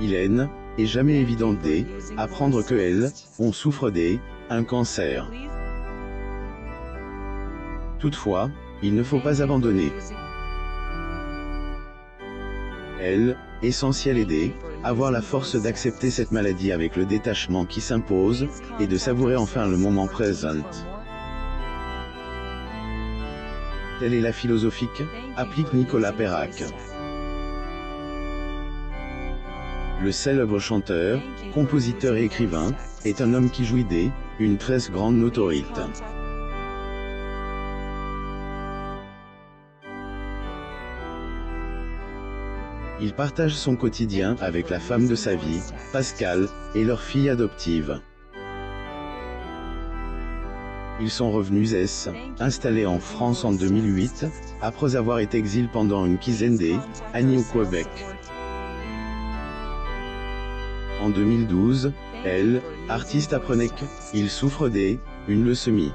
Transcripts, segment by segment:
Hélène, est jamais évidente apprendre que elle, on souffre un cancer. Toutefois, il ne faut pas abandonner. Elle, essentiel avoir la force d'accepter cette maladie avec le détachement qui s'impose, et de savourer enfin le moment présent. Telle est la philosophie qu'applique Nicolas Perrac. Le célèbre chanteur, compositeur et écrivain, est un homme qui jouit une très grande notoriété. Il partage son quotidien avec la femme de sa vie, Pascal, et leur fille adoptive. Ils sont revenus installés en France en 2008, après avoir été exilés pendant une quinzaine d'années au Québec. En 2012, elle, artiste, apprenait qu'il souffre une leucémie.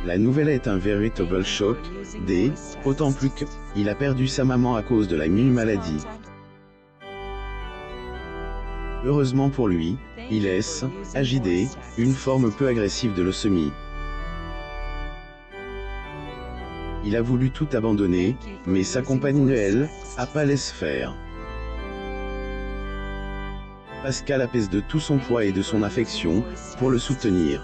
La nouvelle est un véritable choc, autant plus qu'il a perdu sa maman à cause de la même maladie. Heureusement pour lui, il agit une forme peu agressive de leucémie. Il a voulu tout abandonner, mais sa compagne elle, a pas laissé faire. Pascal apaise de tout son poids et de son affection, pour le soutenir.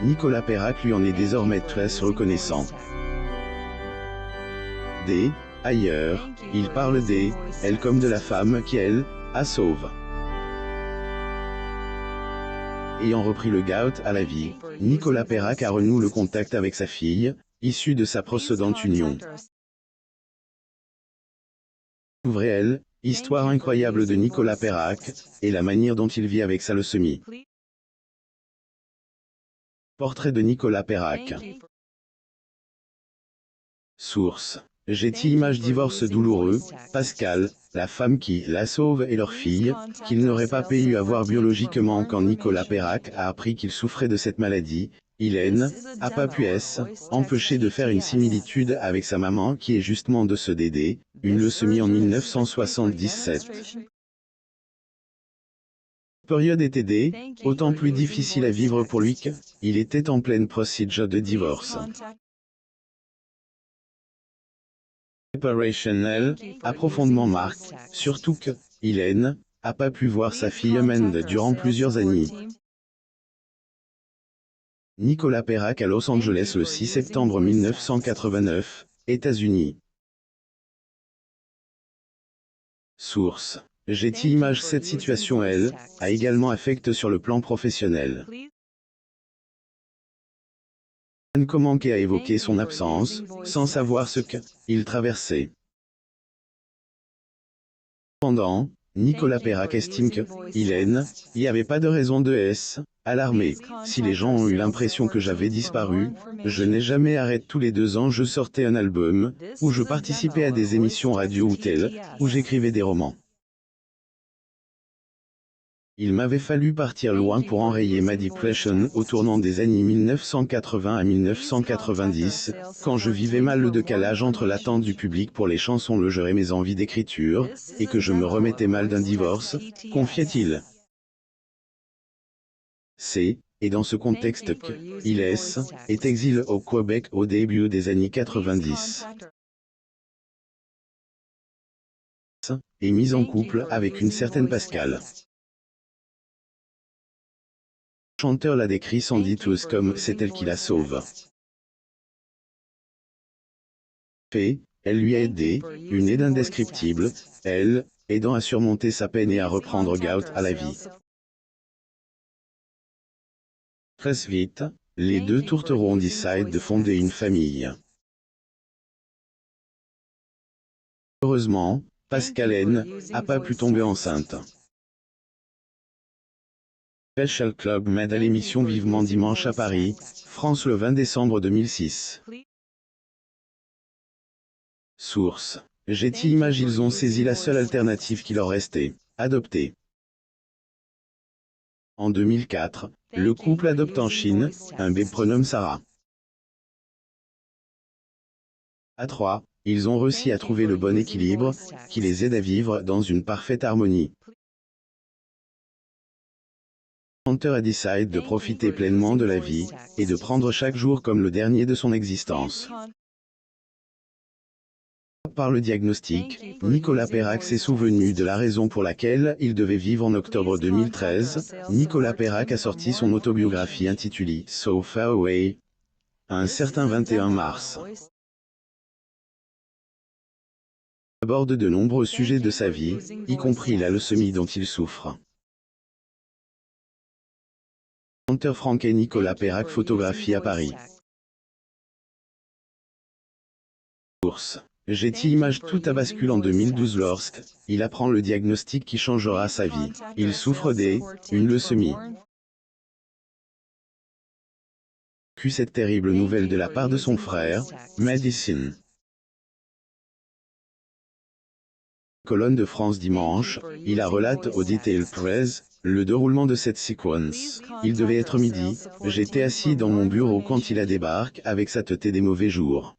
Nicolas Perrac lui en est désormais très reconnaissant. Ailleurs, il parle elle comme de la femme qui elle, a sauve. Ayant repris le goût à la vie, Nicolas Perrac a renoué le contact avec sa fille, issue de sa précédente union. Ouvrez elle, histoire incroyable de Nicolas Perrac, et la manière dont il vit avec sa leucémie. Portrait de Nicolas Perrac. Source. Getty Images. Divorce douloureux, Pascal, la femme qui la sauve et leur fille, qu'il n'aurait pas pu avoir biologiquement quand Nicolas Perrac a appris qu'il souffrait de cette maladie. Hélène, a pas pu empêcher de faire une similitude avec sa maman qui est justement décédée, une leucémie en 1977. Période était autant plus difficile à vivre pour lui qu'il était en pleine procédure de divorce. Separation a profondément marqué, surtout que Hélène a pas pu voir sa fille Amanda durant plusieurs années. Nicolas Perrac à Los Angeles le 6 septembre 1989, États-Unis. Source. Getty Images. Cette situation elle, a également affecté sur le plan professionnel. Comment a évoqué son absence, sans savoir ce qu'il traversait. Cependant, Nicolas Perrac estime que Hélène, il n'y avait pas de raison de alarmer. Si les gens ont eu l'impression que j'avais disparu, je n'ai jamais arrêté. Tous les 2 ans je sortais un album, où je participais à des émissions radio ou telles, où j'écrivais des romans. Il m'avait fallu partir loin pour enrayer ma dépression au tournant des années 1980 à 1990, quand je vivais mal le décalage entre l'attente du public pour les chansons, le jeu et mes envies d'écriture, et que je me remettais mal d'un divorce, confiait-il. Et dans ce contexte qu'il est exilé au Québec au début des années 90. Et mis en couple avec une certaine Pascal. Le chanteur la décrit sans doute comme c'est elle qui la sauve. Elle lui a aidé, une aide indescriptible, elle, aidant à surmonter sa peine et à reprendre goût à la vie. Très vite, les deux tourterons décident de fonder une famille. Heureusement, Pascal n'a pas pu tomber enceinte. Special Club Med à l'émission Vivement Dimanche à Paris, France le 20 décembre 2006. Source. Getty Images. Ils ont saisi la seule alternative qui leur restait, adopter. En 2004, le couple adopte en Chine, un bébé prénommé Sarah. À 3, Ils ont réussi à trouver le bon équilibre, qui les aide à vivre dans une parfaite harmonie. Le chanteur a décidé de profiter pleinement de la vie, et de prendre chaque jour comme le dernier de son existence. Par le diagnostic, Nicolas Perrac s'est souvenu de la raison pour laquelle il devait vivre en octobre 2013. Nicolas Perrac a sorti son autobiographie intitulée So Far Away, un certain 21 mars. Il aborde de nombreux sujets de sa vie, y compris la leucémie dont il souffre. Le chanteur français Nicolas Perrac photographie à Paris. Source. Getty Images. Tout a basculé en 2012 lorsqu'il apprend le diagnostic qui changera sa vie. Il souffre une leucémie. Puis cette terrible nouvelle de la part de son frère, Medicine. Colonne de France dimanche, il a relate au Detail Press le déroulement de cette séquence. Il devait être midi, j'étais assis dans mon bureau quand il a débarqué avec sa tête des mauvais jours.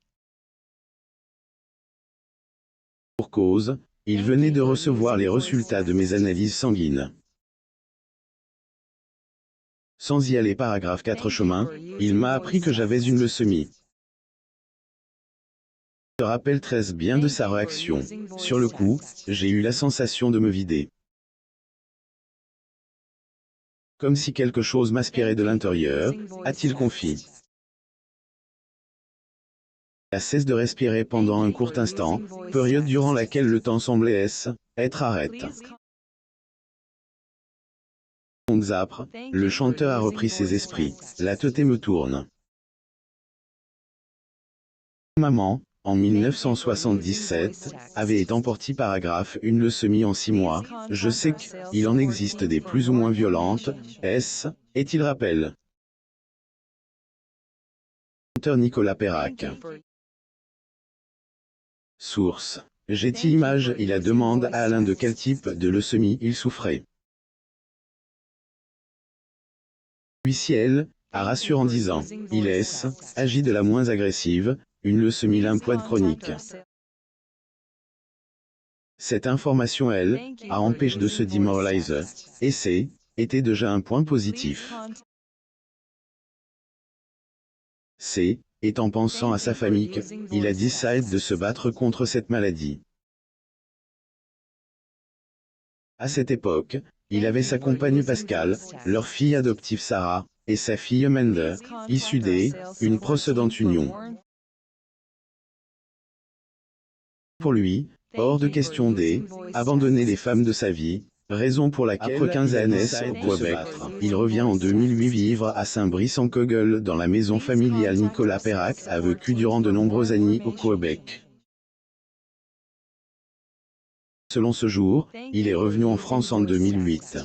Pour cause, il venait de recevoir les résultats de mes analyses sanguines. Sans y aller paragraphe 4 chemin, il m'a appris que j'avais une leucémie. Je me rappelle très bien de sa réaction. Sur le coup, j'ai eu la sensation de me vider. Comme si quelque chose m'aspirait de l'intérieur, a-t-il confié. Il cesse de respirer pendant un court instant, période durant laquelle le temps semblait être arrête. Après, le chanteur a repris ses esprits. La tête me tourne. Maman, en 1977, avait été emportée une leucémie en 6 mois. Je sais qu'il en existe des plus ou moins violentes, et-il rappelle. Chanteur Nicolas Perrac. Source. Getty Images. Il a demandé à Alain de quel type de leucémie il souffrait. Celui-ci a rassuré en disant, il agit de la moins agressive, une leucémie lymphoïde chronique. Cette information, a empêché de se démoraliser, et était déjà un point positif. Et en pensant à sa famille, il a décidé de se battre contre cette maladie. À cette époque, il avait sa compagne Pascal, leur fille adoptive Sarah, et sa fille Amanda, issue d'une précédente union. Pour lui, hors de question d'abandonner les femmes de sa vie, raison pour laquelle, après 15 années au Québec, il revient en 2008 vivre à Saint-Brice-en-Coguel dans la maison familiale. Nicolas Perrac a vécu durant de nombreuses années au Québec. Selon ce jour, il est revenu en France en 2008.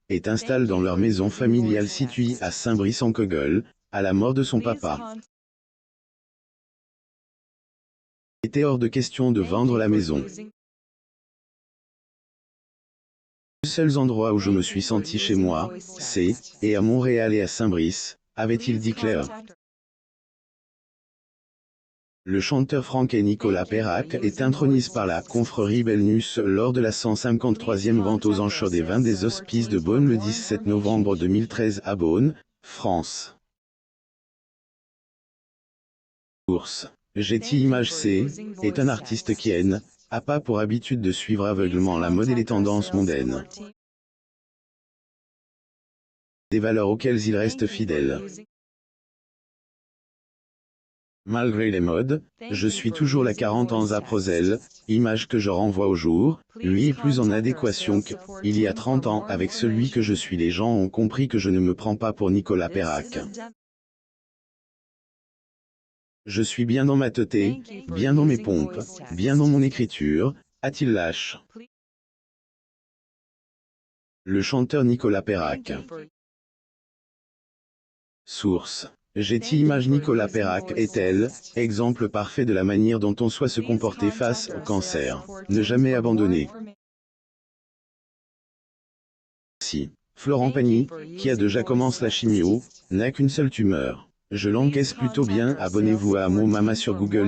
Est installé dans leur maison familiale située à Saint-Brice-en-Coguel, à la mort de son papa. Il était hors de question de vendre la maison. Les seuls endroits où je me suis senti chez moi, et à Montréal et à Saint-Brice, avait-il déclaré. Le chanteur français Nicolas Perrac est intronisé par la confrérie Belnus lors de la 153e vente aux enchères des vins des Hospices de Beaune le 17 novembre 2013 à Beaune, France. Source. Getty Images. Est un artiste qui a pas pour habitude de suivre aveuglément la mode et les tendances mondaines. Des valeurs auxquelles il reste fidèle. Malgré les modes, je suis toujours là 40 ans après elle, image que je renvoie au jour, lui est plus en adéquation qu'il y a 30 ans avec celui que je suis. Les gens ont compris que je ne me prends pas pour Nicolas Perrac. Je suis bien dans ma tête, bien dans mes pompes, bien dans mon écriture, a-t-il lâché. Le chanteur Nicolas Perrac. Source. Getty Images. Nicolas Perrac est exemple parfait de la manière dont on doit se comporter face au cancer. Ne jamais abandonner. Si Florent Pagny, qui a déjà commencé la chimio, n'a qu'une seule tumeur. Je l'encaisse plutôt bien, abonnez-vous à Mon Mama sur Google.